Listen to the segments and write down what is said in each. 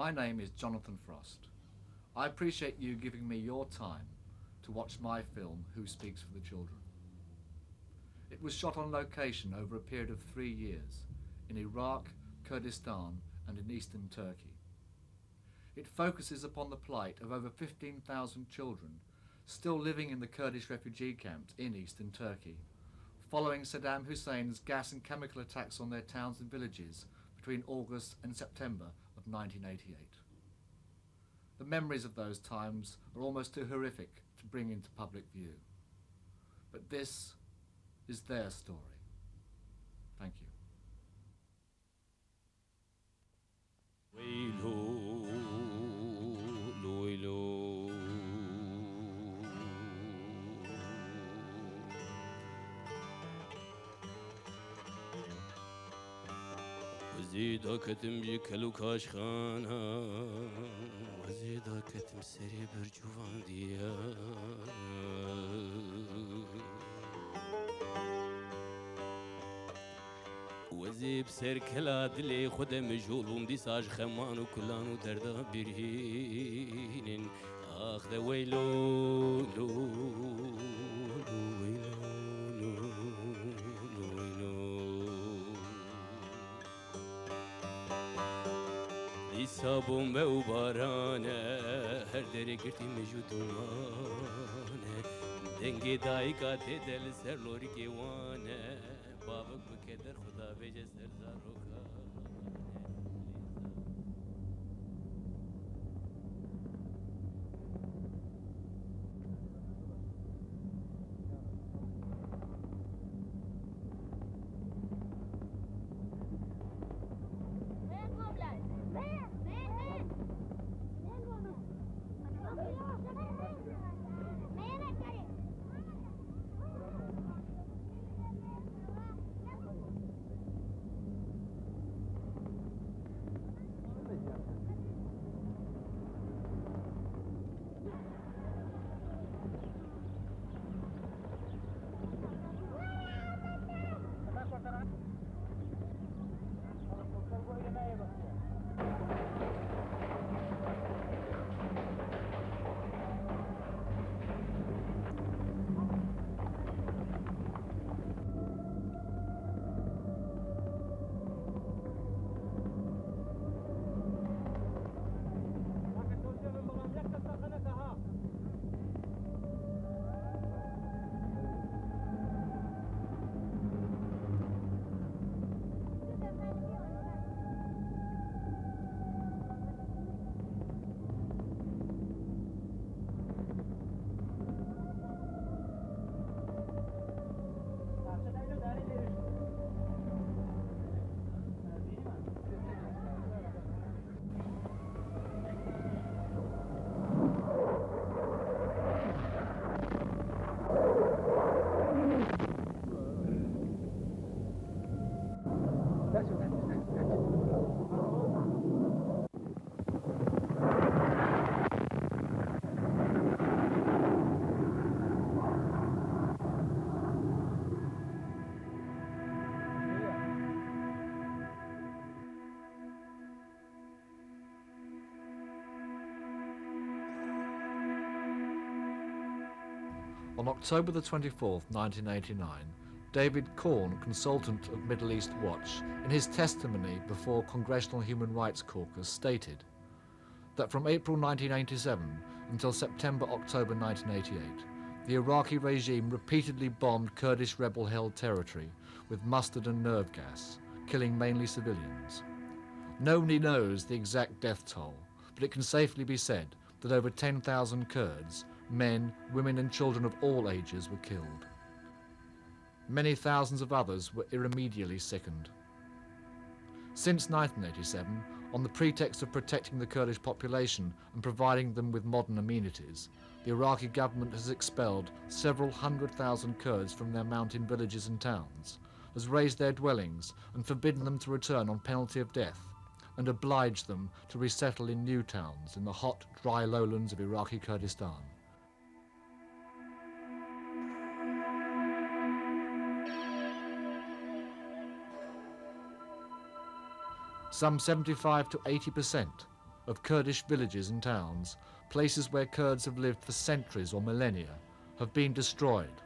My name is Jonathan Frost. I appreciate you giving me your time to watch my film, Who Speaks for the Children. It was shot on location over a period of 3 years in Iraq, Kurdistan and in eastern Turkey. It focuses upon the plight of over 15,000 children still living in the Kurdish refugee camps in eastern Turkey, following Saddam Hussein's gas and chemical attacks on their towns and villages between August and September of 1988. The memories of those times are almost too horrific to bring into public view. But this is their story. Thank you. وزيدا كتم جيكلو كاش خانا وزيدا كتم سري برجوان ديا وزيب سر كلا دلي خود مجهولوم دي ساج خمان وكلان ودردا برهين اخ ويلو صابون به و بارانه هر دری گرتی مجودونه دنگی دایکا دل سر لوری کیوانه بابک بکدر خدا بیجه سر زاروکا On October the 24th, 1989, David Korn, consultant of Middle East Watch, in his testimony before Congressional Human Rights Caucus stated that from April 1987 until September-October 1988, the Iraqi regime repeatedly bombed Kurdish rebel-held territory with mustard and nerve gas, killing mainly civilians. Nobody knows the exact death toll, but it can safely be said that over 10,000 Kurds, men, women and children of all ages were killed. Many thousands of others were irremediably sickened. Since 1987, on the pretext of protecting the Kurdish population and providing them with modern amenities, the Iraqi government has expelled several 100,000 Kurds from their mountain villages and towns, has razed their dwellings and forbidden them to return on penalty of death, and obliged them to resettle in new towns in the hot, dry lowlands of Iraqi Kurdistan. Some 75 to 80% of Kurdish villages and towns, places where Kurds have lived for centuries or millennia, have been destroyed,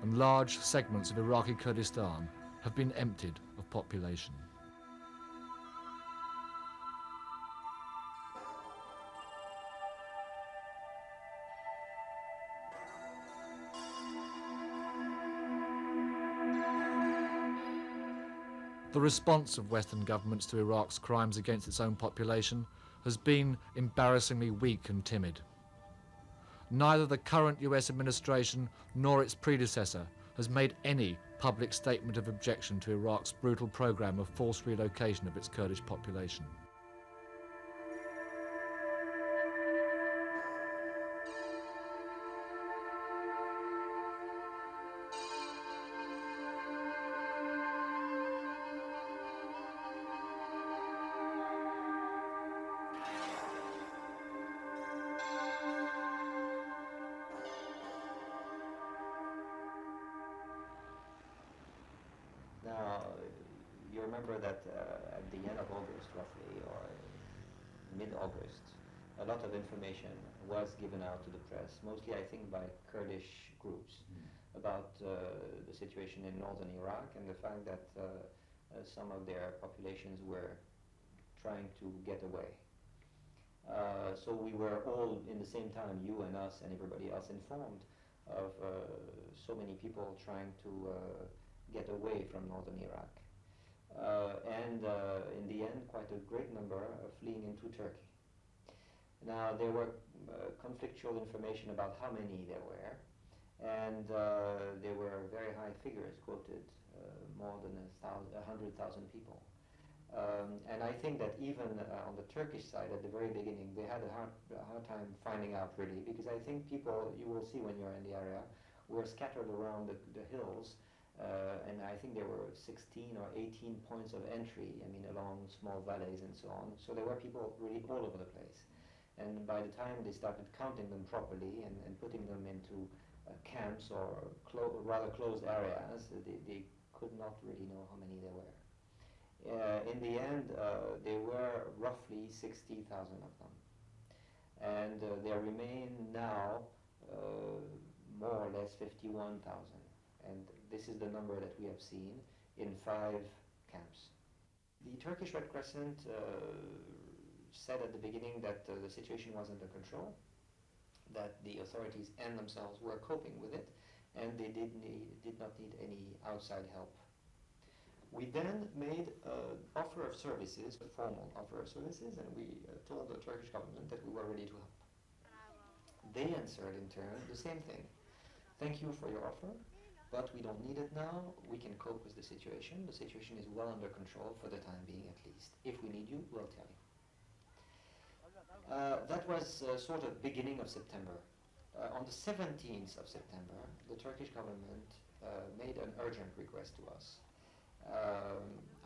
and large segments of Iraqi Kurdistan have been emptied of population. The response of Western governments to Iraq's crimes against its own population has been embarrassingly weak and timid. Neither the current US administration nor its predecessor has made any public statement of objection to Iraq's brutal program of forced relocation of its Kurdish population. Now, you remember that at the end of August, roughly, or mid-August, a lot of information was given out to the press, mostly I think by Kurdish groups, about the situation in northern Iraq and the fact that some of their populations were trying to get away. So we were all, in the same time, you and us and everybody else, informed of so many people trying to get away from northern Iraq. And in the end, quite a great number fleeing into Turkey. Now, there were conflictual information about how many there were, and there were very high figures quoted, more than 100,000 people. And I think that even on the Turkish side, at the very beginning, they had a hard time finding out, really, because I think people, you will see when you're in the area, were scattered around the hills. And I think there were 16 or 18 points of entry, I mean, along small valleys and so on. So there were people really all over the place. And by the time they started counting them properly and putting them into camps or rather closed areas, they could not really know how many there were. In the end, there were roughly 60,000 of them. And there remain now more or less 51,000. And this is the number that we have seen in 5 camps. The Turkish Red Crescent said at the beginning that the situation was under control, that the authorities and themselves were coping with it, and they did not need any outside help. We then made an offer of services, a formal offer of services, and we told the Turkish government that we were ready to help. They answered in turn the same thing. Thank you for your offer, but we don't need it now. We can cope with the situation. The situation is well under control for the time being, at least. If we need you, we'll tell you. That was sort of beginning of September. On the 17th of September, the Turkish government made an urgent request to us.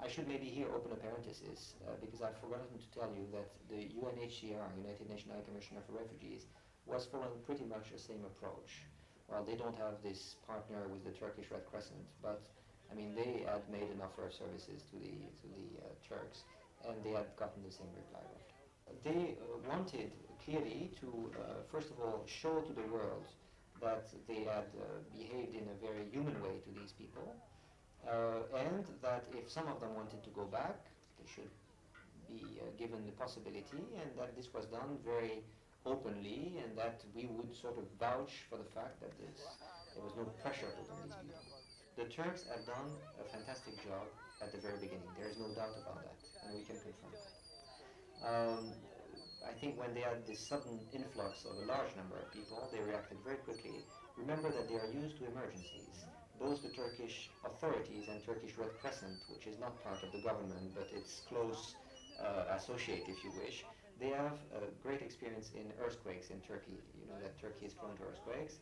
I should maybe here open a parenthesis, because I've forgotten to tell you that the UNHCR, United Nations High Commissioner for Refugees, was following pretty much the same approach. Well, they don't have this partner with the Turkish Red Crescent, but I mean, they had made an offer of services to the Turks, and they had gotten the same reply. They wanted clearly to, first of all, show to the world that they had behaved in a very human way to these people, and that if some of them wanted to go back, they should be given the possibility, and that this was done very openly, and that we would sort of vouch for the fact that there was no pressure put on these people. The Turks have done a fantastic job at the very beginning. There is no doubt about that, and we can confirm that. I think when they had this sudden influx of a large number of people, they reacted very quickly. Remember that they are used to emergencies. Both the Turkish authorities and Turkish Red Crescent, which is not part of the government, but it's close associate, if you wish, they have great experience in earthquakes in Turkey. You know that Turkey is prone to earthquakes.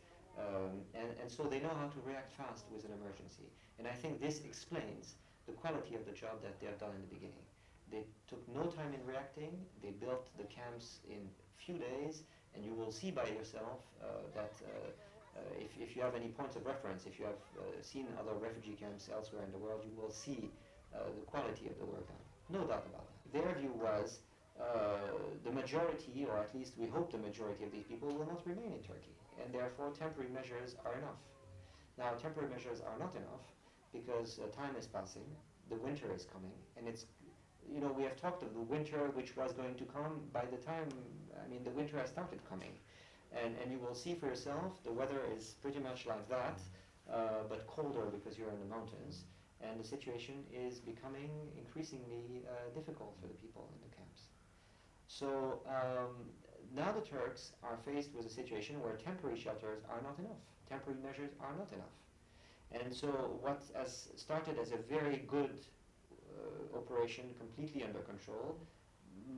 And so they know how to react fast with an emergency. And I think this explains the quality of the job that they have done in the beginning. They took no time in reacting. They built the camps in few days, and you will see by yourself that if you have any points of reference, if you have seen other refugee camps elsewhere in the world, you will see the quality of the work done. No doubt about that. Their view was the majority, or at least we hope the majority of these people will not remain in Turkey, and therefore temporary measures are enough. Now, temporary measures are not enough because time is passing, the winter is coming, and it's, we have talked of the winter which was going to come. By the time, the winter has started coming, and you will see for yourself, the weather is pretty much like that, but colder because you're in the mountains, and the situation is becoming increasingly difficult for the people in the camps. So now the Turks are faced with a situation where temporary shelters are not enough, temporary measures are not enough. And so what has started as a very good operation, completely under control,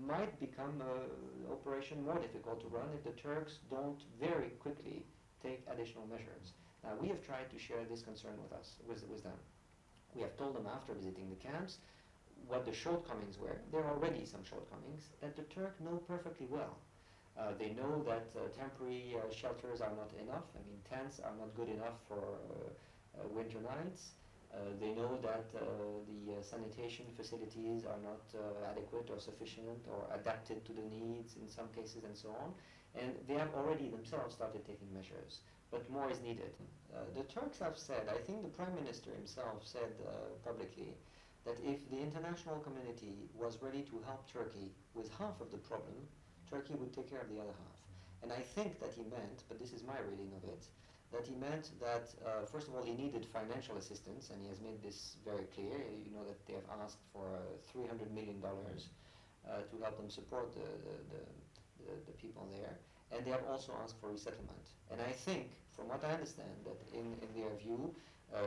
might become an operation more difficult to run if the Turks don't very quickly take additional measures. Now, we have tried to share this concern with them. We have told them after visiting the camps what the shortcomings were. There are already some shortcomings that the Turks know perfectly well. They know that temporary shelters are not enough. Tents are not good enough for winter nights. They know that the sanitation facilities are not adequate or sufficient or adapted to the needs in some cases, and so on. And they have already themselves started taking measures, but more is needed. The Turks have said, I think the Prime Minister himself said publicly, that if the international community was ready to help Turkey with half of the problem, Turkey would take care of the other half. And I think that he meant, but this is my reading of it, that he meant that, first of all, he needed financial assistance, and he has made this very clear. You know that they have asked for $300 million to help them support the people there. And they have also asked for resettlement. And I think, from what I understand, that in their view,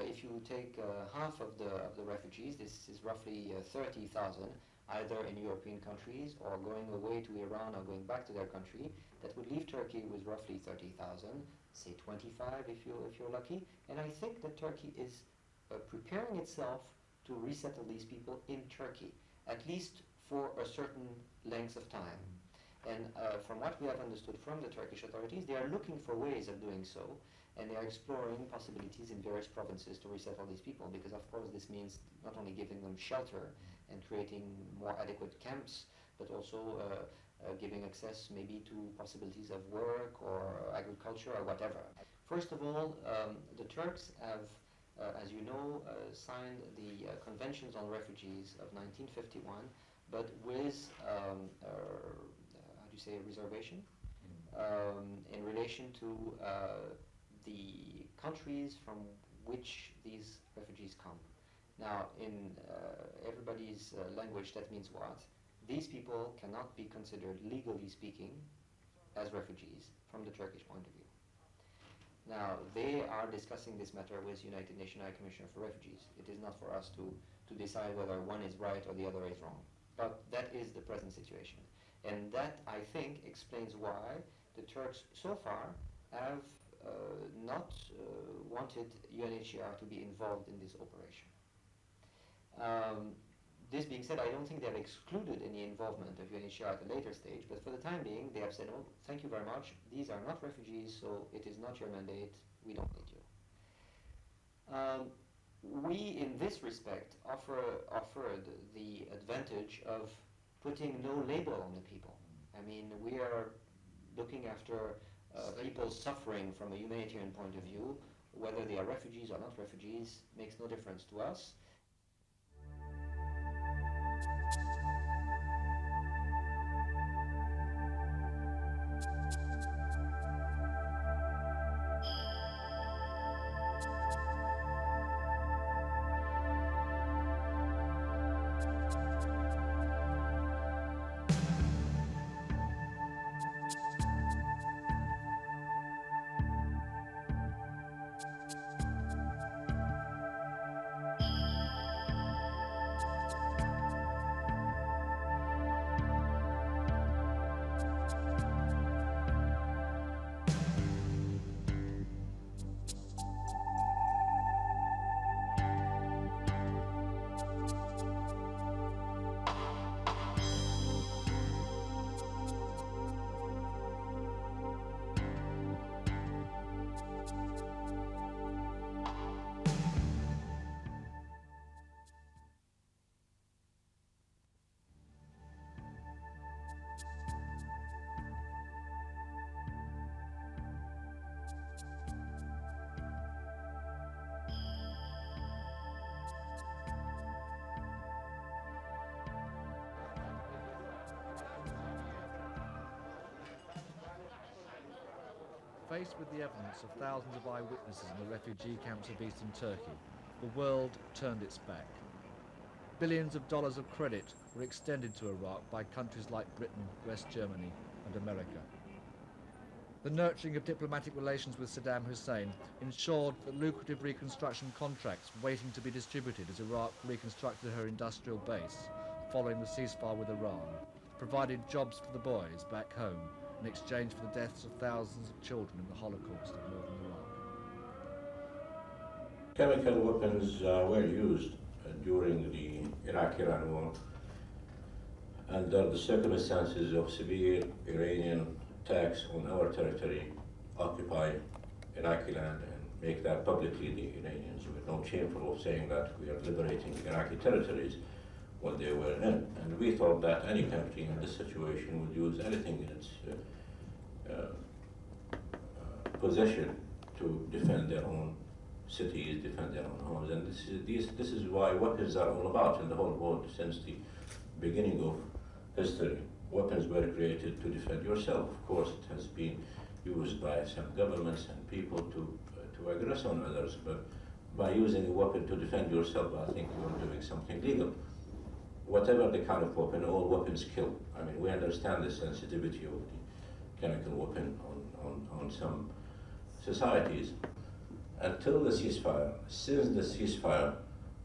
if you take half of the refugees, this is roughly 30,000, either in European countries or going away to Iran or going back to their country, that would leave Turkey with roughly 30,000, say 25 if you're lucky. And I think that Turkey is preparing itself to resettle these people in Turkey, at least for a certain length of time. And from what we have understood from the Turkish authorities, they are looking for ways of doing so, and they are exploring possibilities in various provinces to resettle these people, because of course this means not only giving them shelter and creating more adequate camps, but also giving access maybe to possibilities of work or agriculture or whatever. First of all, the Turks have, as you know, signed the Conventions on Refugees of 1951, but with a reservation in relation to the countries from which these refugees come. Now, in everybody's language, that means what? These people cannot be considered, legally speaking, as refugees from the Turkish point of view. Now, they are discussing this matter with United Nations High Commissioner for Refugees. It is not for us to decide whether one is right or the other is wrong. But that is the present situation. And that, I think, explains why the Turks so far have not wanted UNHCR to be involved in this operation. This being said, I don't think they have excluded any involvement of UNHCR at a later stage, but for the time being, they have said, oh, thank you very much, these are not refugees, so it is not your mandate, we don't need you. We, in this respect, offered the advantage of putting no label on the people. We are looking after people suffering from a humanitarian point of view. Whether they are refugees or not refugees makes no difference to us. Faced with the evidence of thousands of eyewitnesses in the refugee camps of eastern Turkey, the world turned its back. Billions of dollars of credit were extended to Iraq by countries like Britain, West Germany and America. The nurturing of diplomatic relations with Saddam Hussein ensured that lucrative reconstruction contracts waiting to be distributed as Iraq reconstructed her industrial base following the ceasefire with Iran provided jobs for the boys back home in exchange for the deaths of thousands of children in the Holocaust of northern Iraq. Chemical weapons were used during the Iraq-Iran war under the circumstances of severe Iranian attacks on our territory, occupy Iraqi land and make that publicly. The Iranians were not shameful of saying that we are liberating Iraqi territories when they were in. And we thought that any country in this situation would use anything in its possession to defend their own cities, defend their own homes. And this is why weapons are all about in the whole world since the beginning of history. Weapons were created to defend yourself. Of course, it has been used by some governments and people to aggress on others, but by using a weapon to defend yourself, I think you are doing something legal. Whatever the kind of weapon, all weapons kill. I mean, we understand the sensitivity of the chemical weapon on some societies. Until the ceasefire, since the ceasefire,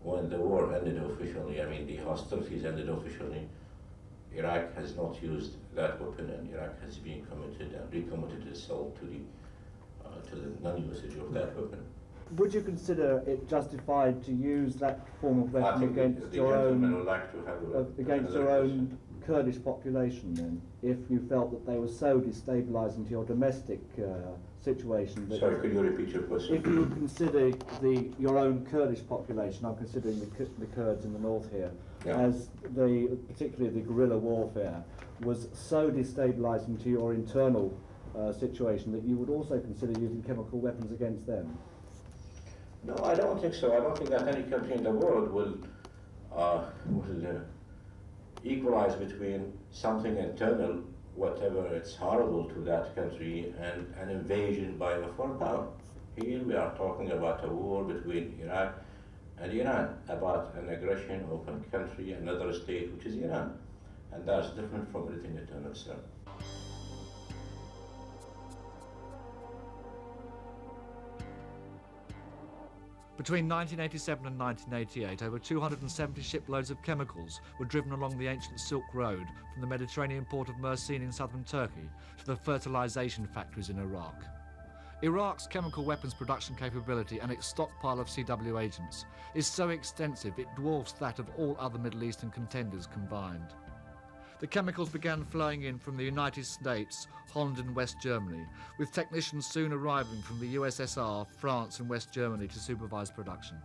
when the war ended officially, I mean, the hostilities ended officially, Iraq has not used that weapon, and Iraq has been committed and recommitted itself to the non-usage of that weapon. Would you consider it justified to use that form of weapon against your own, against your own Kurdish population then, if you felt that they were so destabilising to your domestic situation? That Sorry, could you repeat your question? If you would consider your own Kurdish population, I'm considering the Kurds in the north here, yeah, as particularly the guerrilla warfare, was so destabilising to your internal situation that you would also consider using chemical weapons against them? No, I don't think so. I don't think that any country in the world will equalize between something internal, whatever it's horrible to that country, and an invasion by a foreign power. Here we are talking about a war between Iraq and Iran, about an aggression of a country, another state, which is Iran. And that's different from anything internal, sir. Between 1987 and 1988, over 270 shiploads of chemicals were driven along the ancient Silk Road from the Mediterranean port of Mersin in southern Turkey to the fertilization factories in Iraq. Iraq's chemical weapons production capability and its stockpile of CW agents is so extensive it dwarfs that of all other Middle Eastern contenders combined. The chemicals began flowing in from the United States, Holland and West Germany, with technicians soon arriving from the USSR, France and West Germany to supervise production.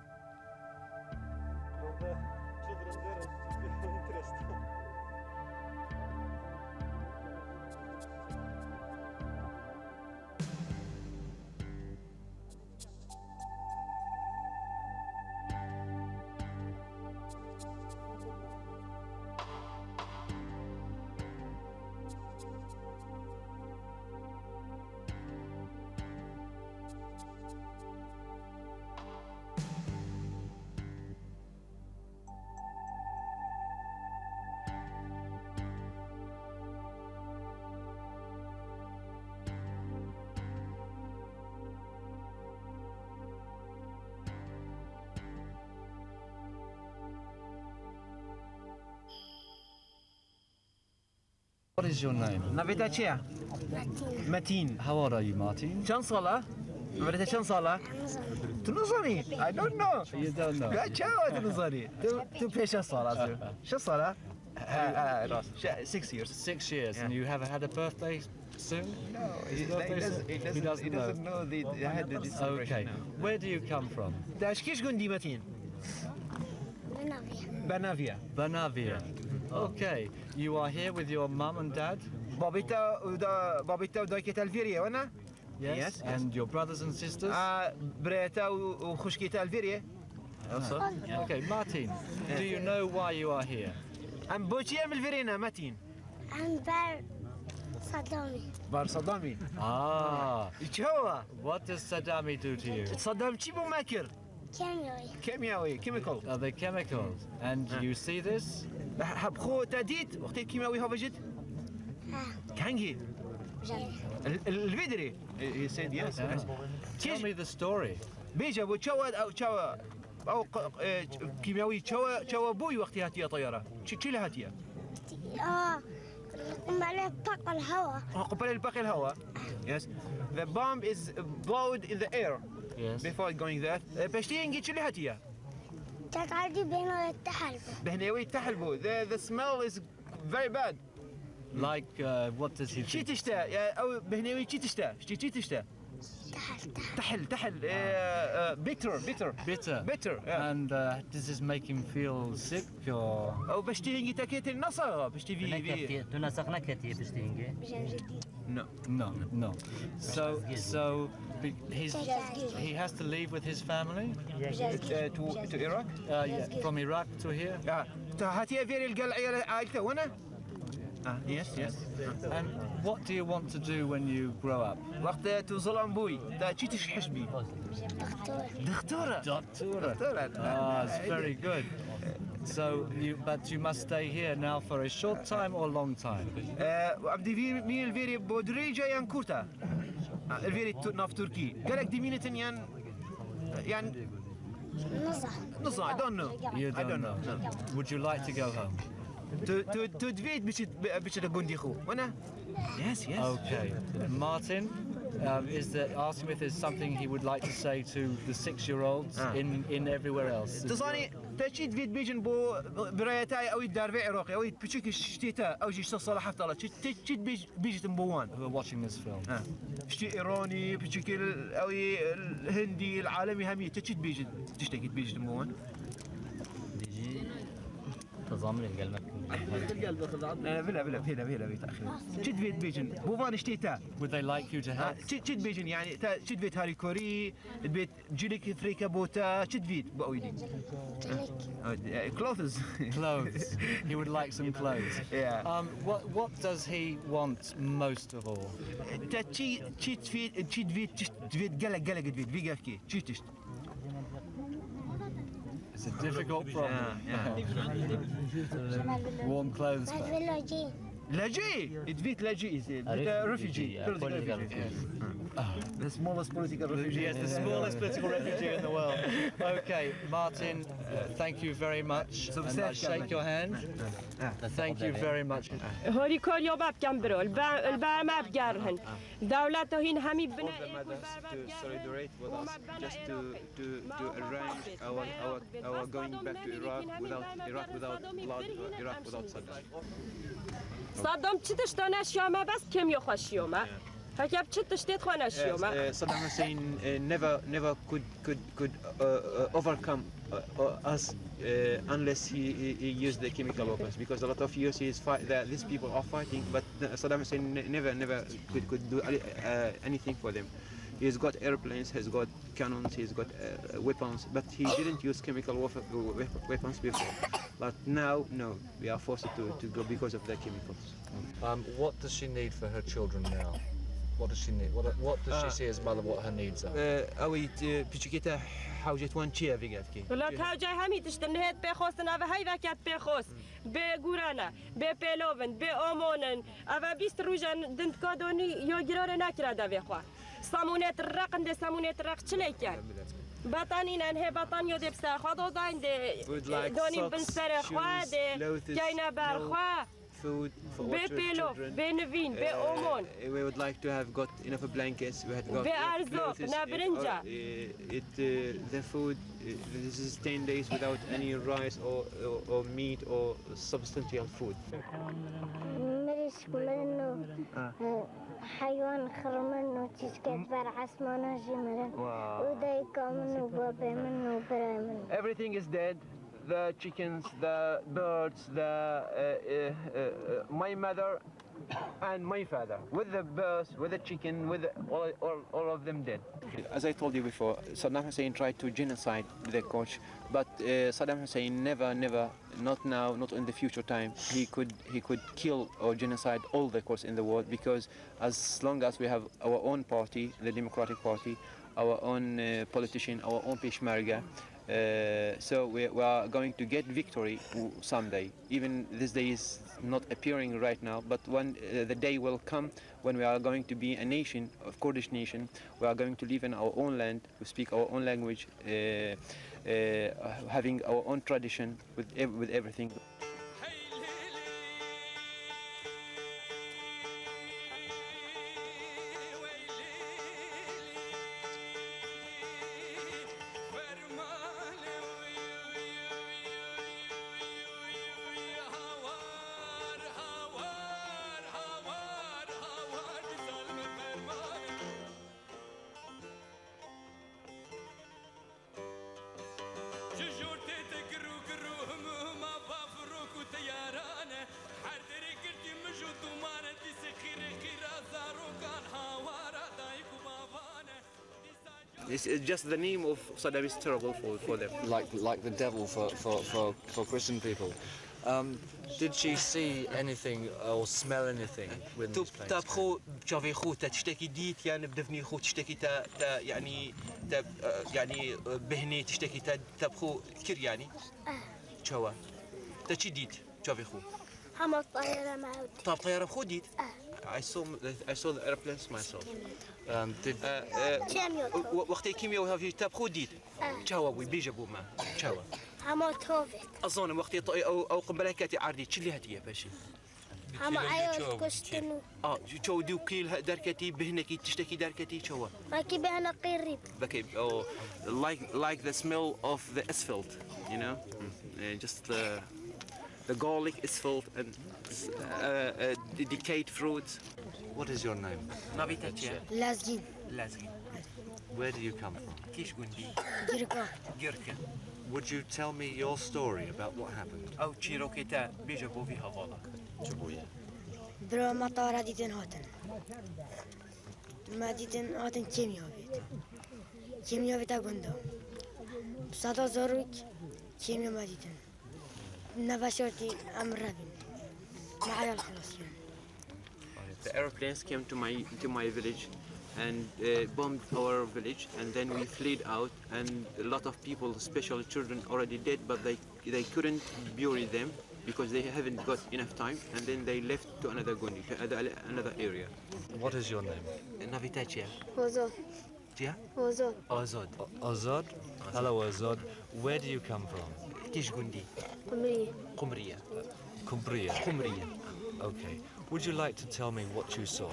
What is your name? نبيتها چیه؟ متین. How old are you, Martin? چند ساله؟ نبیتها چند ساله؟ تو نزانی؟ I don't know. You don't know. چه تو نزانی؟ تو پیش ساله؟ چه ساله؟ 6 years. 6 years, Yeah. and you have had a birthday soon? No, His birthday soon? he doesn't know I had the celebration Okay, now. where do you come from? داش کیش گندی متین؟ بناویه. Bernavia. Okay, you are here with your mum and dad? بابیتا و دایکت الفیریه و نه؟ Yes. And your brothers and sisters? بريتا وخشكيت الفيريا. Also? Okay, Martin, do you know why you are here? ام بوچي ام الفيرينا متين. I'm صدامي بار صدامي Ah, هو what does Saddam do to you? صدام تشيبو ماكر كيميائي كيميائي كيميكال Are they chemicals? And you see this? حبخو تاديت وقت الكيماوي هو بجد كانجي جاي الفيدري he said yes Tell me the story. بيجا بو تشوا او تشوا او كيماوي تشوا بوي وقت هاتيا طياره تشي هاتيا قم عليه طاق الهواء قبل الباقي الهواء yes the bomb is blowed in the air Yes. before going there باش تيجي تشي هاتيا تقعدي بينه التحلب بهنيوي تحلبو the smell is very bad Like, what does he شي think? تشتا او بهنيوي شي تشتا شي تشتا تحل bitter Bitter. yeah. And does this make him feel sick or? او باش تيجي تاكيت النصر باش تيجي بجان جديد No. So he has to leave with his family? to Iraq Yeah, from Iraq to here? هاتيا فيري القلعية عائلته وانا yes And what do you want to do when you grow up? وقت توصل بوي تا شي تشحش بي دكتورة Ah, it's very good. But you must stay here now for a short time or long time? عبدي مين الفيري بودريجا ينكوتا الفيري ناف تركي قالك دي مينة يعني نصا I don't know You I don't know. no. Would you like to go home? تدفيد باش تقول ديخو وانا yes Okay. Martin is asking if there's something he would like to say to the 6-year-olds in everywhere else. تصاني تشيد فيد بيجن بو برايتاي او الدارفي عراقي او بتشيك شتيتا او جيش صلاح الله تشيد بيجت مبوان Who are watching this film? شتي ايراني بتشيك او الهندي العالمي همي تشيد بيجت تشتكي بيجت مبوان تضامن القلب بلا بيت اخي تشيد فيد بيجن بوفان شتيتا Would they like you to help? تشيد بيجن يعني تشيد فيت هاري كوري بيت جيليك فريكا بوتا تشيد فيت بأويدي clothes Clothes. He would like some clothes. Yeah. What does he want most of all? تشيد فيت قلق فيت فيجاكي تشيتش It's a difficult problem. Warm clothes. ما في لوجي لاجئ تفيت لاجئ refugee the smallest political refugee Yes, the smallest political refugee in the world. Okay, Martin, thank you very much. And I shake your hand. Thank you very much. هوري كل يوم بكم برو البا ما بجارهن دولته هين همي بنا to solidarity with us just to arrange our going back to Iraq without blood, Iraq without Saddam. صدام تشتنا شيوما بس كم يخش يوما فكيف تشتت خنا شيوما Saddam Hussein never could overcome us unless he used the chemical weapons, because a lot of years these people are fighting, but Saddam Hussein never could do anything for them. He's got airplanes, he's got cannons, he's got weapons, but he didn't use chemical weapons before. But now, no, we are forced to go because of the chemicals. What does she need for her children now? What does she need? What does she see as mother? What her needs are? أوي بتشكيته حاجة وان شيء في قفكي. ولا تهاجي همي تشتنهت بخوسنا وهاي وكات بخوس بجورانا ببلوفن بأمونن أبا بيست روجان دنت كادوني يجرارنا كرا دافيخوا صامونات الرق ده صامونات الرق شليكان بطانين أنها بطان يودي بسا خاضو داين ده دوني بنسر خوا ده جاينا بارخوا food for our children. We would like to have got enough blankets. We had got clothes. The food. This is 10 days without any rice or meat or substantial food. حيوان خر منه تسكت برعس منه جمرن ودايكا منه بابا منه برا منه. Everything is dead. the chickens, the birds, my mother and my father, with the birds, with the chicken, with all of them dead. As I told you before, Saddam Hussein tried to genocide the Kurds, but Saddam Hussein never, not now, not in the future time, he could kill or genocide all the Kurds in the world, because as long as we have our own party, the Democratic Party, our own politician, our own Peshmerga, so we are going to get victory someday. Even this day is not appearing right now, but when the day will come when we are going to be a nation, a Kurdish nation, we are going to live in our own land, we speak our own language, having our own tradition with everything. It's just the name of Saddam is terrible for them. Like the devil for Christian people. Did she see anything or smell anything with this place? تابخو شافي خو تشتكي ديت يعني بدفني خو تشتكي تا يعني يعني بهني تشتكي تابخو كر يعني شوا تشي ديت شافي خو هم الطيارة معود طاب طيارة بخو ديت I saw the airplanes myself. وقت كيمياء وهذه تابخو ديت شوا وبيجا بوما شوا هم توفت أظن وقت أو قنبلة عردي تشلي هتيه باشي هم عيوش كشتنو شو ديو كيل دركتي بهنكي تشتكي دركتي شوا باكي بهنا قريب باكي like the smell of the asphalt, you know, just the garlic asphalt and the decayed fruits. What is your name? Navitatia. لازجين Lazgi. Where do you come from? Kish gundi. جرقا. Would you tell me your story about what happened? أو تشيروكيتا بيجابو في هفالا. برو مطارة ديتن هاتن ما ديتن هاتن كيميا بيتا قندو بصدا زوروك كيميا ما ديتن نفاشورتي أمر رابين معايا الخلاص يعني. The airplanes came to my village and bombed our village, and then we fled out, and a lot of people, especially children, already dead, but they couldn't bury them because they haven't got enough time, and then they left to another gundi, another area. What is your name? Navitatia. وزود Jia? وزود Ozod. Ozod? Hello, Ozod. Where do you come from? Kish gundi. قمرية Qumriya. Cumbria. Qumriya. Okay. Would you like to tell me what you saw?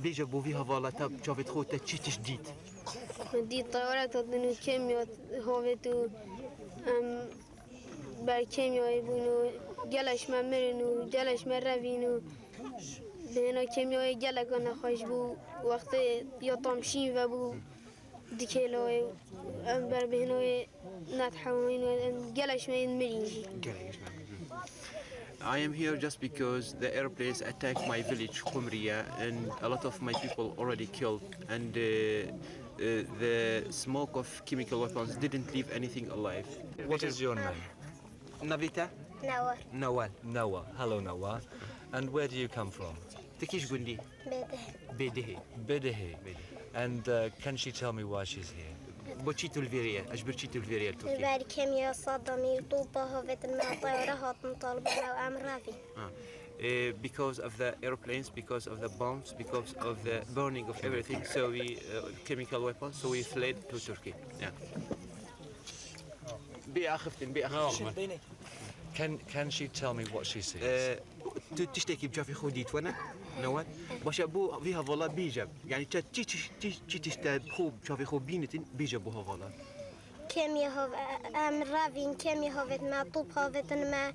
بيجابو فيها فالا تاب شافت خوتا تشيتش جديد. دي طيارات هاتنو كيميا هوفتو بر كيميا يبونو جلش ما مرنو جلش ما رفينو بهنا كيميا جلك أنا خوش بو وقت يطمشين وبو دكيلو بر بهنا نتحوين جلش ما ينمرينجي. I am here just because the airplanes attacked my village, Qumriya, and a lot of my people already killed, and the smoke of chemical weapons didn't leave anything alive. What is your name? Navita? نور Nawal. Noah. Hello, Noah. And where do you come from? Tekish Gundi. بيته Bedehe. Bidihi. And can she tell me why she's here? Bochito Alveria. Ashberchito Alveria, Turkey. بر كيميا صدمي طوبة هوفت ما طيارة هاتن طالبة لو أمر رفي Because of the airplanes, because of the bombs, because of the burning of everything, so we chemical weapons, so we fled to Turkey. Yeah. Can she tell me what she sees? تشتكي بجافي خوديت وانا نوال باش ابو فيها فولا بيجاب يعني تشتش تخوب شافي خوب بينتين بيجابوها فولا كيميا هوف أمر رفين كيميا هوفت ما طوب هوفت ما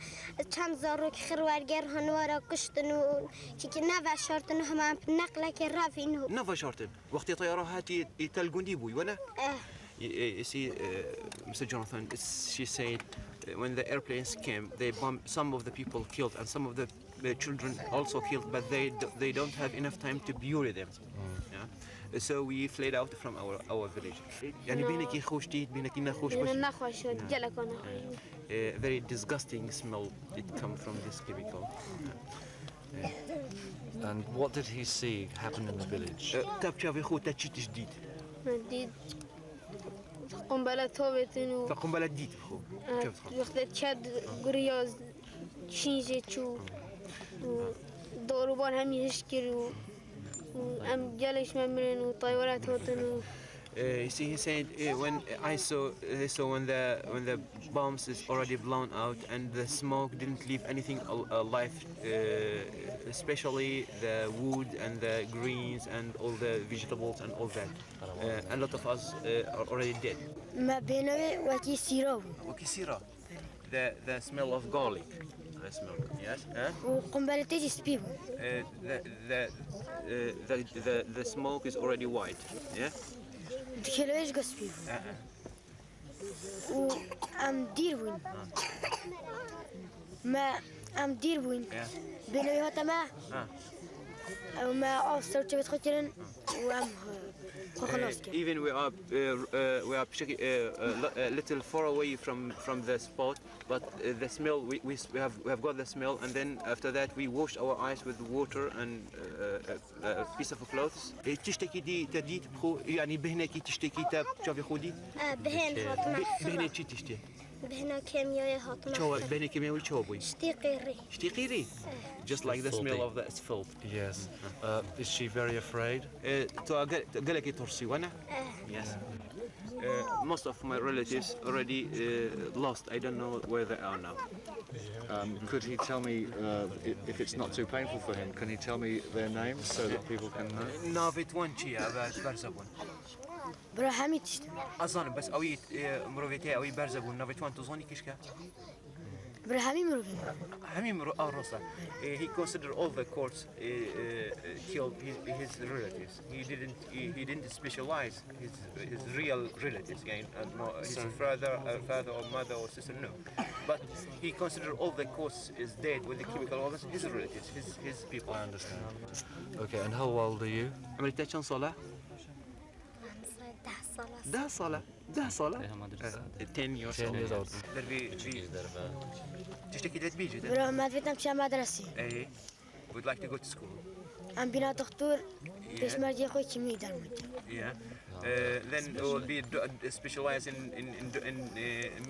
كم زاروك خروار جر هنوارا كشتنو كي نافع شرطن هم نقلة كرافين هو نافا شارتن وقت طيارة هاتي تلقون ديبوي وانا You see, Mr. Jonathan, she said when the airplanes came, they bombed some of the people killed and some of the children also killed, but they don't have enough time to bury them. Yeah? So we fled out from our village. يعني بينك يخوش تيت بينك ينخوش بس. Very disgusting smell it come from this chemical. And what did he see happen in the village? تبشر في خوت تشيت جديد. جديد. قنبلة ثوبتنو. فقنبلة جديد خو. وقت تشد قرياز شينجي شو. ضربان هم يشكروا. أم جالش ممرن وطيارات هوتنو. You see, he said when I saw when the bombs is already blown out and the smoke didn't leave anything alive, especially the wood and the greens and all the vegetables and all that. A lot of us are already dead. ما بينه وكيسيرو. وكيسيرو. The smell of garlic. I smell. Yes. وقنبلة تيجي سبيبو. The smoke is already white. Yeah. دكيلو إيش قصبيه؟ وأم ديروين ما أم ديروين بينو يهوتا ما وما أفسر تبي تخجلن وأم even we are a little far away from the spot, but the smell we have got the smell, and then after that we wash our eyes with water and a piece of clothes. تشتكي دي تديت بخو يعني بهناكي تشتكي تاب شوفي خودي. بهن هاتما. بهنا شي تشتي. بهنا كيمياء هاتما. شو بهنا كيمياء ولا شو بوي؟ شتيقيري. شتيقيري. Just like the smell of the asphalt. Yes. Is she very afraid? قالك ترسي وانا. Yes. Most of my relatives already lost. I don't know where they are now. Could he tell me, if it's not too painful for him, can he tell me their names so that people can know? نافت وانشي برزبون. براحمي تشتم. أظن بس أوي مروفيتي أوي برزبون نافت وان تظني كيشكا. براحمي مروفين. همي روسا. He considered all the Kurds killed his relatives. He didn't specialize his real relatives. No, his father or mother or sister. No, but he considered all the Kurds is dead with the chemical weapons. His relatives, his people. I understand. Okay, and how old are you? عملت كم صلاة؟ 10 صلاة 10 years old. دربي تشتكي تبيجي برا ما فيتنا مشى مدرسة. ايه would like to go to school. عم بينا دكتور بس ما جي خوي كمية درمت. Yeah. Then it will be specialized in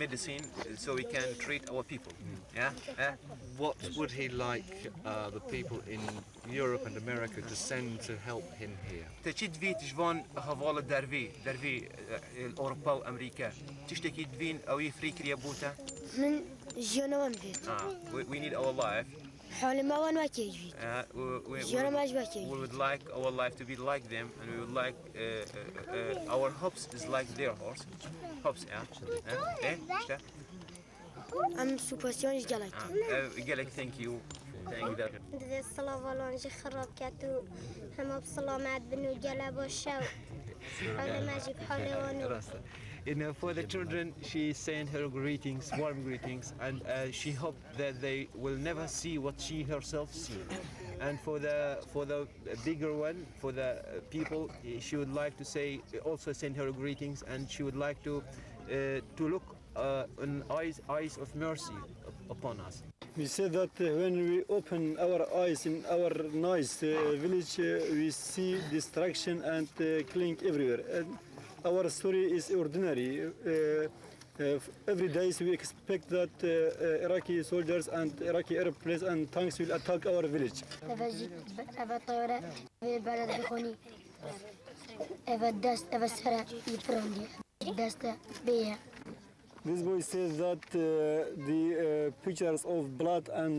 medicine so we can treat our people. Yeah. What would he like the people in Europe and America to send to help him here? تشيد في تجوان هفال درفي أوروبا وأمريكا تشتكي دفين أو يفريك ريابوتا. من جيونا وان فيت. We need our life. حالي ما وان واكي فيت. جيونا ما جواكي. We would like our life to be like them, and we would like our hopes is like their hopes. إيه. أم سوباسيون جالك. قالك thank you. Thank you. ده الصلاة والله خراب كاتو هم بسلامات بنو جلاب والشو. هذا ماجيك حالي وانو. For the children, she sent her greetings, warm greetings, and she hoped that they will never see what she herself see. And for the bigger one, for the people, she would like to say, also send her greetings, and she would like to look in eyes of mercy upon us. We said that when we open our eyes in our nice village, we see destruction and killing everywhere. And our story is ordinary. Every day we expect that Iraqi soldiers and Iraqi airplanes and tanks will attack our village. This boy says that the pictures of blood and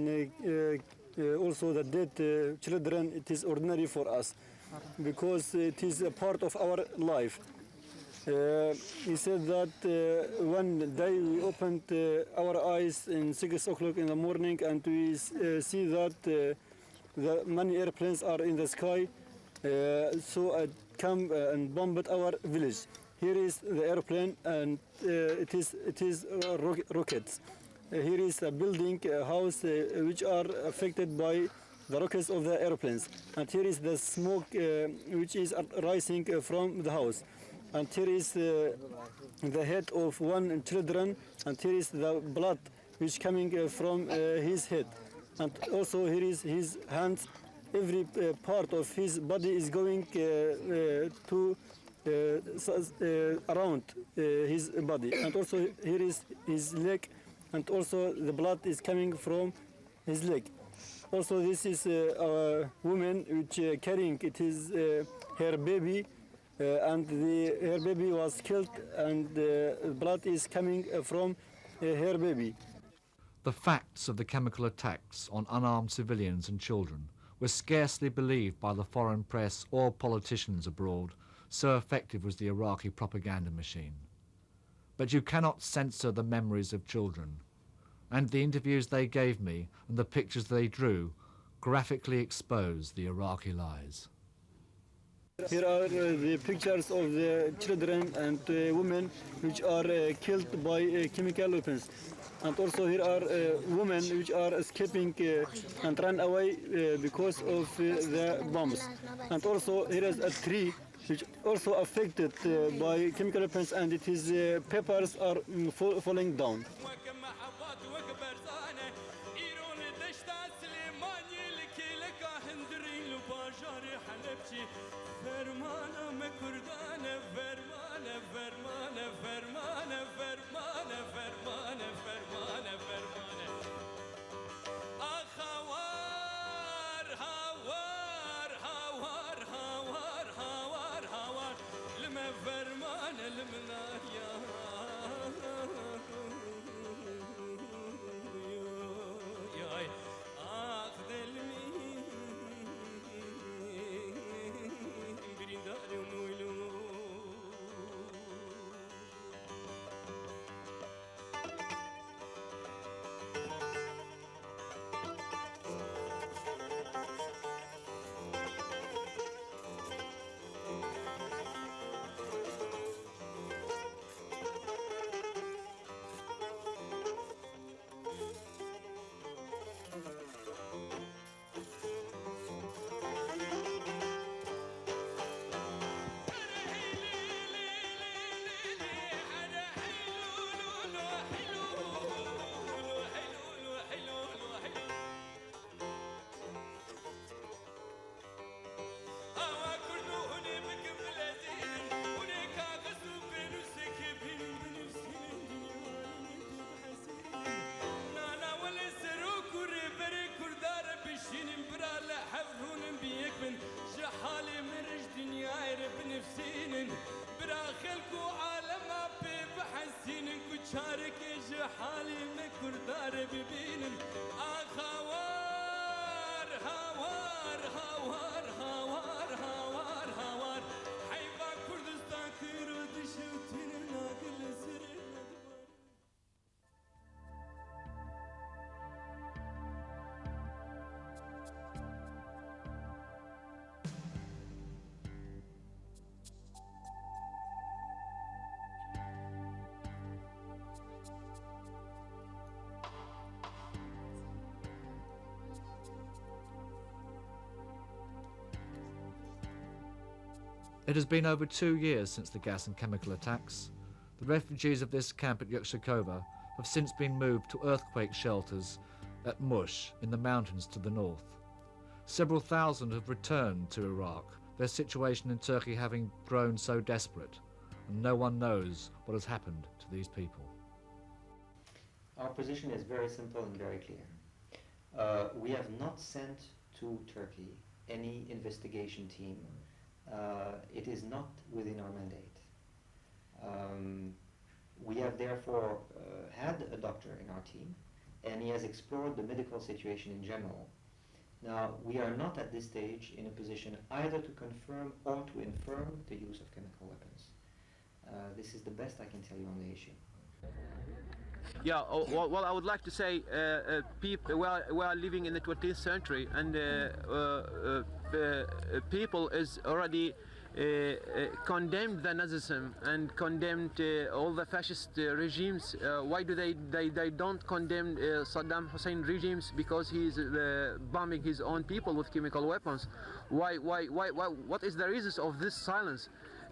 also the dead children, it is ordinary for us because it is a part of our life. He said that one day we opened our eyes in 6 o'clock in the morning and we see that the many airplanes are in the sky, so it come and bombed our village. here is the airplane, and it is rockets. Here is a building, a house, which are affected by the rockets of the airplanes. And here is the smoke which is rising from the house. And here is the head of one children, and here is the blood which coming from his head. And also here is his hands. Every part of his body is going to around his body. And also here is his leg, and also the blood is coming from his leg. Also this is a woman which carrying it is her baby, and her baby was killed, and blood is coming from her baby. The facts of the chemical attacks on unarmed civilians and children were scarcely believed by the foreign press or politicians abroad, so effective was the Iraqi propaganda machine. But you cannot censor the memories of children, and the interviews they gave me and the pictures they drew graphically expose the Iraqi lies. Here are the pictures of the children and women which are killed by chemical weapons. And also here are women which are escaping and run away because of the bombs. And also here is a tree which also affected by chemical weapons, and it is papers are falling down. It has been over 2 years since the gas and chemical attacks. The refugees of this camp at Yukshakova have since been moved to earthquake shelters at Mush in the mountains to the north. Several thousand have returned to Iraq, their situation in Turkey having grown so desperate, and no one knows what has happened to these people. Our position is very simple and very clear. We have not sent to Turkey any investigation team. It is not within our mandate. We have therefore had a doctor in our team, and he has explored the medical situation in general. Now, we are not at this stage in a position either to confirm or to infirm the use of chemical weapons. This is the best I can tell you on the issue. Yeah, well, I would like to say people, we are living in the 20th century, and people is already condemned the Nazism and condemned all the fascist regimes. Why do they don't condemn Saddam Hussein regimes because he's bombing his own people with chemical weapons? Why? What is the reason of this silence?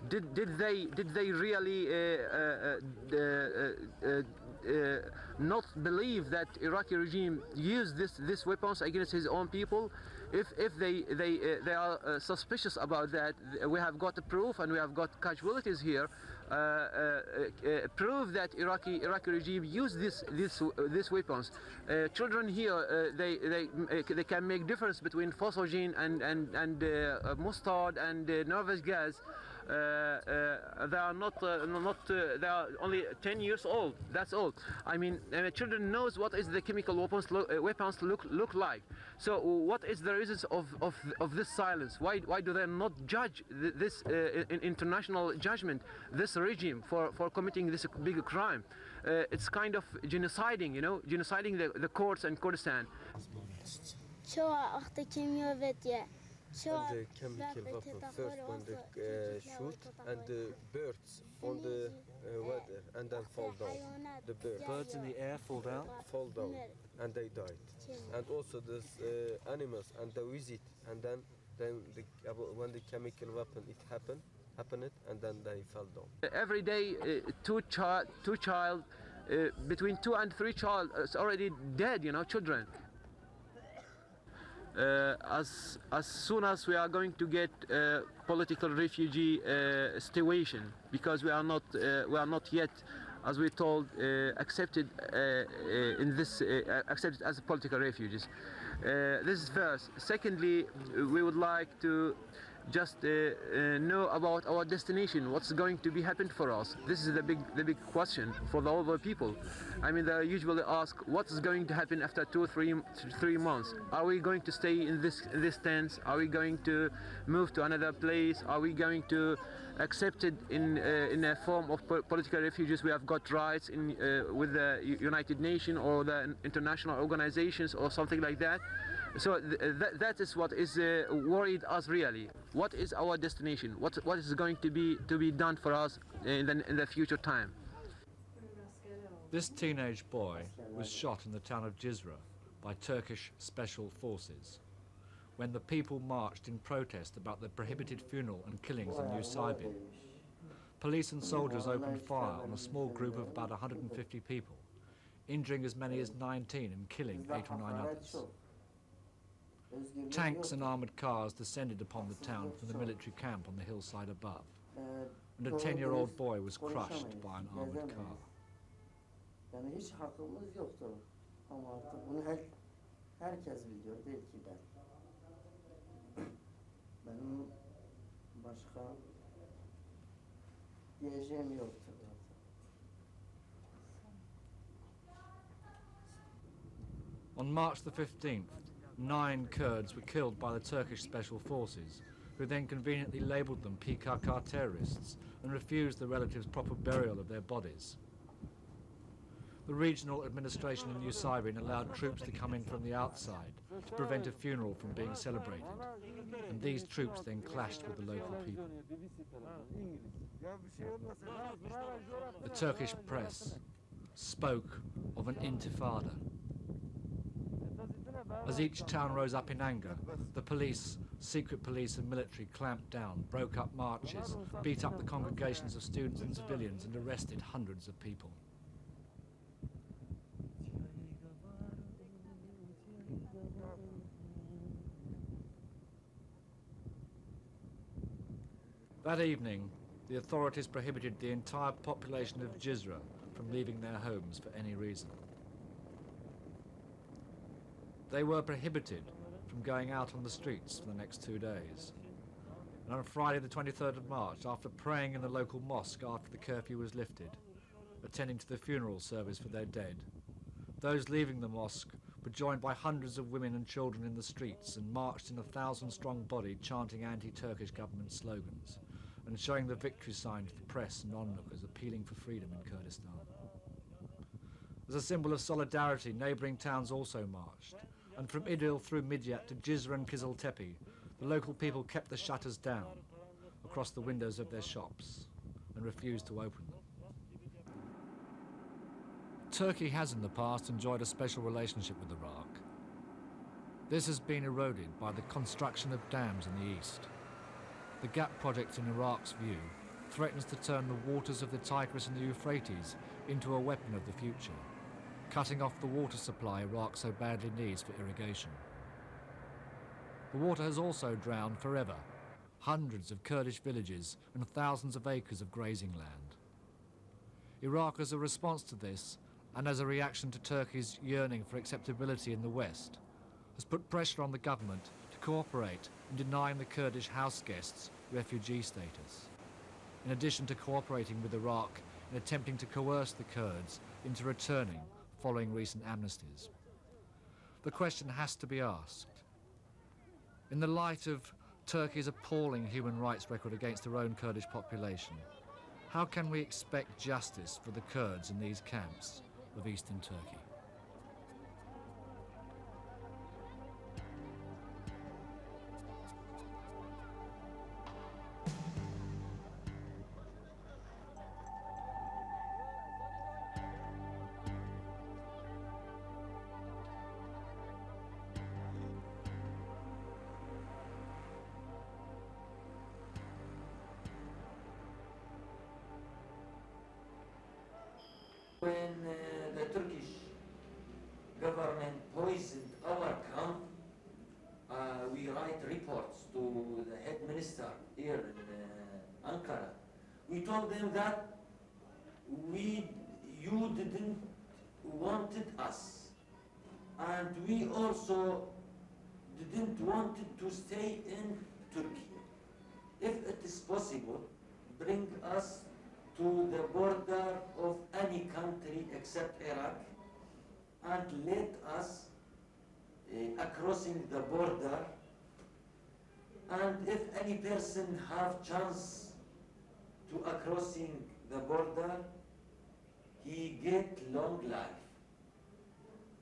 Did they really not believe that Iraqi regime used this weapons against his own people? If they are suspicious about that, we have got proof, and we have got casualties here. Prove that Iraqi regime used these weapons. Children here, they can make difference between phosphogene and mustard and nervous gas. They are they are only 10 years old. That's all. I mean, children knows what is the chemical weapons look like. So what is the reasons of this silence? Why do they not judge this international judgment, this regime for committing this big crime? It's kind of genociding, you know, genociding the Kurds and Kurdistan. And the chemical weapon first when they shoot, and the birds on the weather, and then fall down. The birds in the air fall down? Fall down, and they died. And also there's animals, and they visit, and then when the chemical weapon happened, and then they fell down. Every day, two child, between 2 and 3 child is already dead, you know, children. As soon as we are going to get political refugee situation, because we are not yet, as we told, accepted accepted as political refugees. This is first. Secondly, we would like to just know about our destination. What's going to be happened for us? This is the big question for all the people. I mean, they usually ask, what's going to happen after 2 or 3 months? Are we going to stay in this tent? Are we going to move to another place? Are we going to accept it in a form of political refugees? We have got rights with the United Nations or the international organizations or something like that. So that is what is worried us really. What is our destination? What is going to be done for us in the future time? This teenage boy was shot in the town of Jizra by Turkish special forces when the people marched in protest about the prohibited funeral and killings in New Sibin. Police and soldiers opened fire on a small group of about 150 people, injuring as many as 19 and killing 8 or 9 others. Tanks and armoured cars descended upon the town from the military camp on the hillside above, and a 10-year-old boy was crushed by an armoured car. Yani hiç hakkımız yoktu. Ama artık bunu herkes biliyor, değil ki ben. Benim başka diyeceğim yoktu. On March the 15th, 9 Kurds were killed by the Turkish special forces, who then conveniently labelled them PKK terrorists and refused the relatives proper burial of their bodies. The regional administration in New Sibin allowed troops to come in from the outside to prevent a funeral from being celebrated, and these troops then clashed with the local people. The Turkish press spoke of an intifada. As each town rose up in anger, the police, secret police and military clamped down, broke up marches, beat up the congregations of students and civilians, and arrested hundreds of people. That evening, the authorities prohibited the entire population of Jizra from leaving their homes for any reason. They were prohibited from going out on the streets for the next 2 days. And on Friday the 23rd of March, after praying in the local mosque after the curfew was lifted, attending to the funeral service for their dead, those leaving the mosque were joined by hundreds of women and children in the streets and marched in a 1,000-strong body chanting anti-Turkish government slogans and showing the victory sign to the press and onlookers, appealing for freedom in Kurdistan. As a symbol of solidarity, neighbouring towns also marched, and from Idil through Midyat to Jizra and Kiziltepe, the local people kept the shutters down. Across across the windows of their shops and refused to open them. Turkey has in the past enjoyed a special relationship with Iraq. This has been eroded by the construction of dams in the east. The GAP project in Iraq's view threatens to turn the waters of the Tigris and the Euphrates into a weapon of the future, cutting off the water supply Iraq so badly needs for irrigation. The water has also drowned forever hundreds of Kurdish villages and thousands of acres of grazing land. Iraq, as a response to this, and as a reaction to Turkey's yearning for acceptability in the West, has put pressure on the government to cooperate in denying the Kurdish house guests refugee status, in addition to cooperating with Iraq in attempting to coerce the Kurds into returning following recent amnesties. The question has to be asked, in the light of Turkey's appalling human rights record against their own Kurdish population, how can we expect justice for the Kurds in these camps of eastern Turkey? When the Turkish government poisoned our camp, we write reports to the head minister here in Ankara. We told them that you didn't wanted us, and we also didn't want to stay in Turkey. If it is possible, bring us to the border of any country except Iraq, and let us crossing the border, and if any person have chance to crossing the border, he get long life.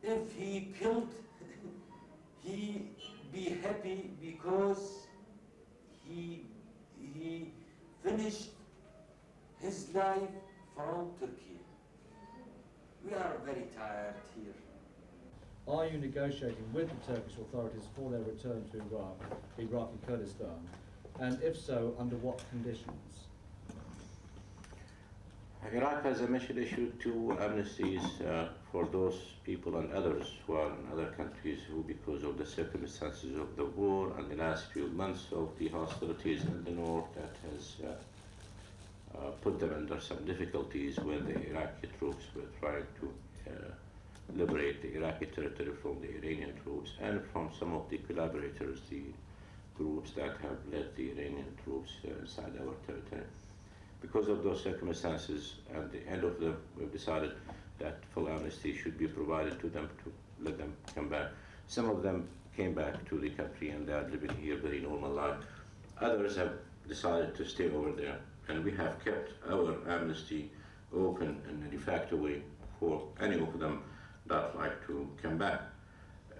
If he killed, he be happy because he finished his life from Turkey. We are very tired here. Are you negotiating with the Turkish authorities for their return to Iraq, Iraqi Kurdistan, and if so, under what conditions? Iraq has issued two amnesties for those people and others who are in other countries who, because of the circumstances of the war and the last few months of the hostilities in the north, that has put them under some difficulties when the Iraqi troops were trying to liberate the Iraqi territory from the Iranian troops, and from some of the collaborators, the groups that have led the Iranian troops inside our territory. Because of those circumstances and the end of them, we've decided that full amnesty should be provided to them to let them come back. Some of them came back to the country and they are living here very normal life. Others have decided to stay over there, and we have kept our amnesty open in a de facto way for any of them that like to come back.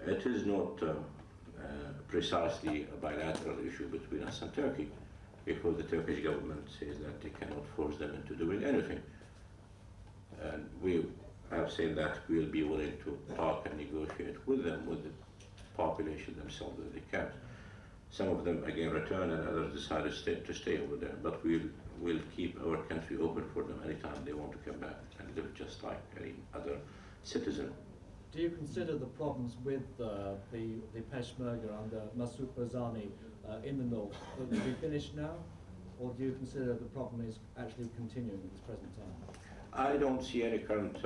It is not precisely a bilateral issue between us and Turkey, because the Turkish government says that they cannot force them into doing anything. And we have said that we will be willing to talk and negotiate with them, with the population themselves that they can. Some of them again return and others decide to stay over there, but we'll keep our country open for them anytime they want to come back and live just like any other citizen. Do you consider the problems with the Peshmerga under Masoud Barzani in the north to be finished now, or do you consider the problem is actually continuing at this present time? I don't see any current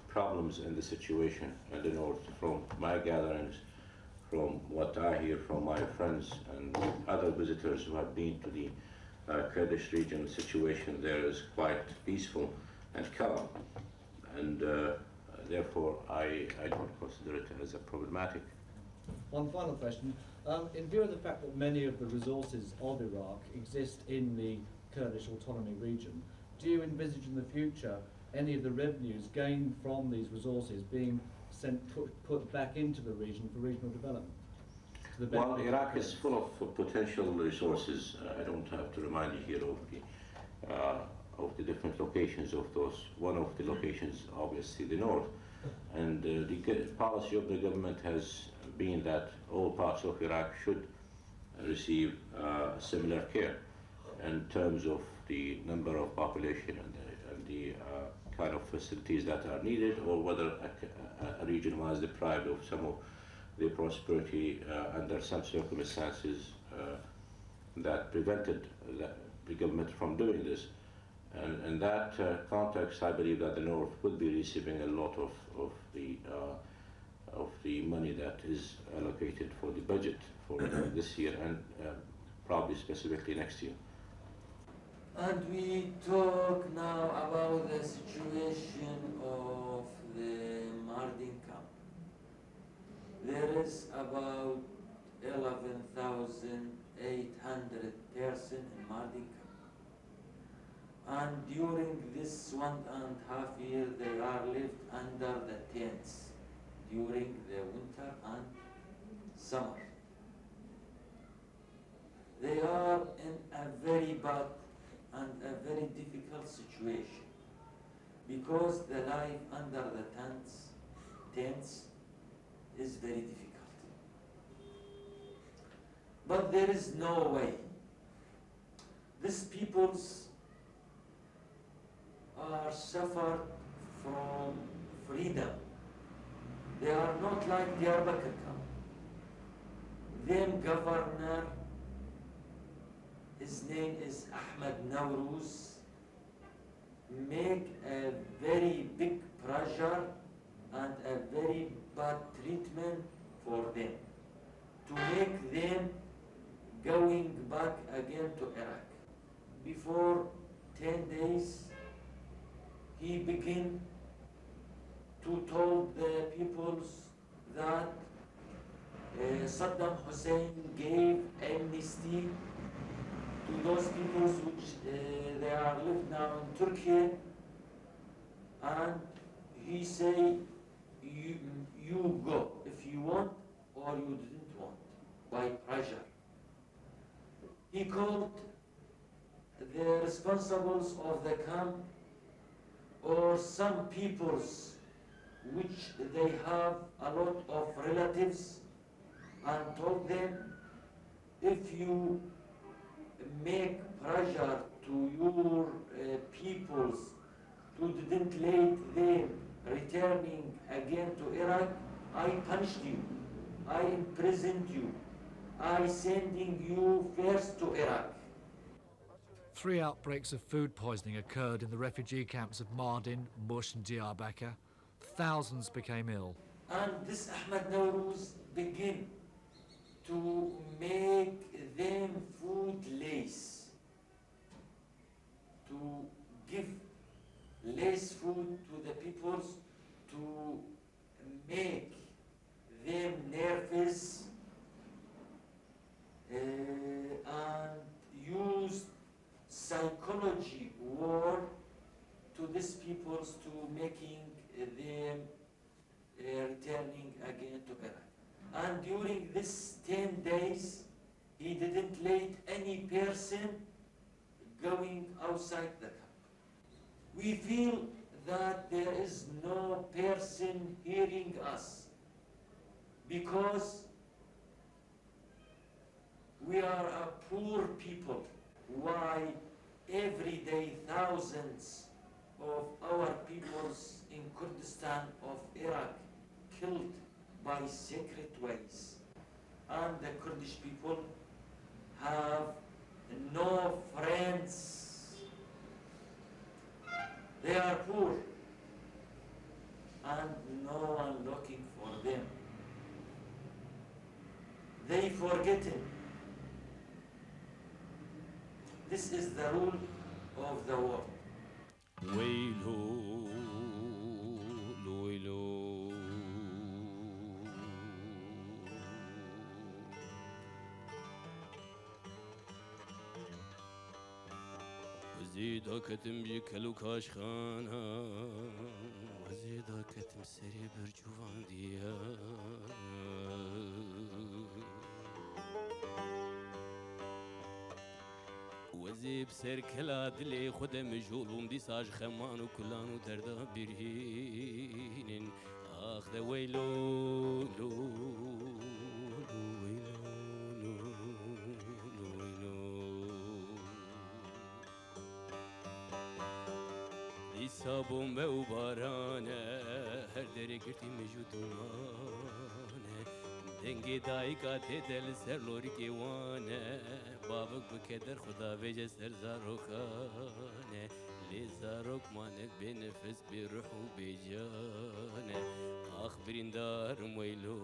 problems in the situation in the north. From my gatherings, from what I hear from my friends and other visitors who have been to the Kurdish region, the situation there is quite peaceful and calm, and therefore I don't consider it as a problematic. One final question. In view of the fact that many of the resources of Iraq exist in the Kurdish autonomy region, do you envisage in the future any of the revenues gained from these resources being put back into the region for regional development? Well, Iraq is full of potential resources. I don't have to remind you here of the different locations of those. One of the locations, obviously, the north. And the policy of the government has been that all parts of Iraq should receive similar care in terms of the number of population and the kind of facilities that are needed, or whether a region was deprived of some of the prosperity under some circumstances that prevented the government from doing this. And in that context, I believe that the North will be receiving a lot of the money that is allocated for the budget for this year and probably specifically next year. And we talk now about the situation of the Mardin camp. There is about 11,800 persons in Mardin camp. And during this 1.5 years, they are lived under the tents during the winter and summer. They are in a very bad and a very difficult situation because the life under the tents is very difficult. But there is no way. These peoples are suffered from freedom. They are not like the Diyarbakir camp. Then governor, his name is Ahmed Nawruz, make a very big pressure and a very bad treatment for them to make them going back again to Iraq. Before 10 days, he began to tell the peoples that Saddam Hussein gave amnesty to those peoples which they are live now in Turkey, and he say you go if you want or you didn't want by pressure. He called the responsibles of the camp or some peoples which they have a lot of relatives and told them, if you make pressure to your peoples to didn't let them returning again to Iraq, I punished you, I imprisoned you, I sending you first to Iraq. 3 outbreaks of food poisoning occurred in the refugee camps of Mardin, Mush and Diyarbakir. Thousands became ill. And this Ahmed Nawruz began to make them food less, to give less food to the peoples, to make them nervous and use psychology war to these peoples to making them returning again to Iraq. And during this 10 days, he didn't let any person going outside the camp. We feel that there is no person hearing us because we are a poor people. Why every day thousands of our peoples in Kurdistan of Iraq killed by secret ways, and the Kurdish people have no friends. They are poor and no one looking for them. They forgetting. This is the rule of the world. ويلو ويلو وزيدا كتم بيكلو كاش خانا وزيدا كتم سري برجوان ديا زيب سر كلا دلي خد مجهول ومدي ساج خمان وكلان ودردا برهين اخذ ويلو لو سابو مو بارانه هر دری گرتی مجودونه دنگی دایکا تدل سر لوری کیوانه بابک بکدر خدا وجه سر زاروخانه لی زاروک مانک بنفس بروح و بجانه آخ بریندار ویلو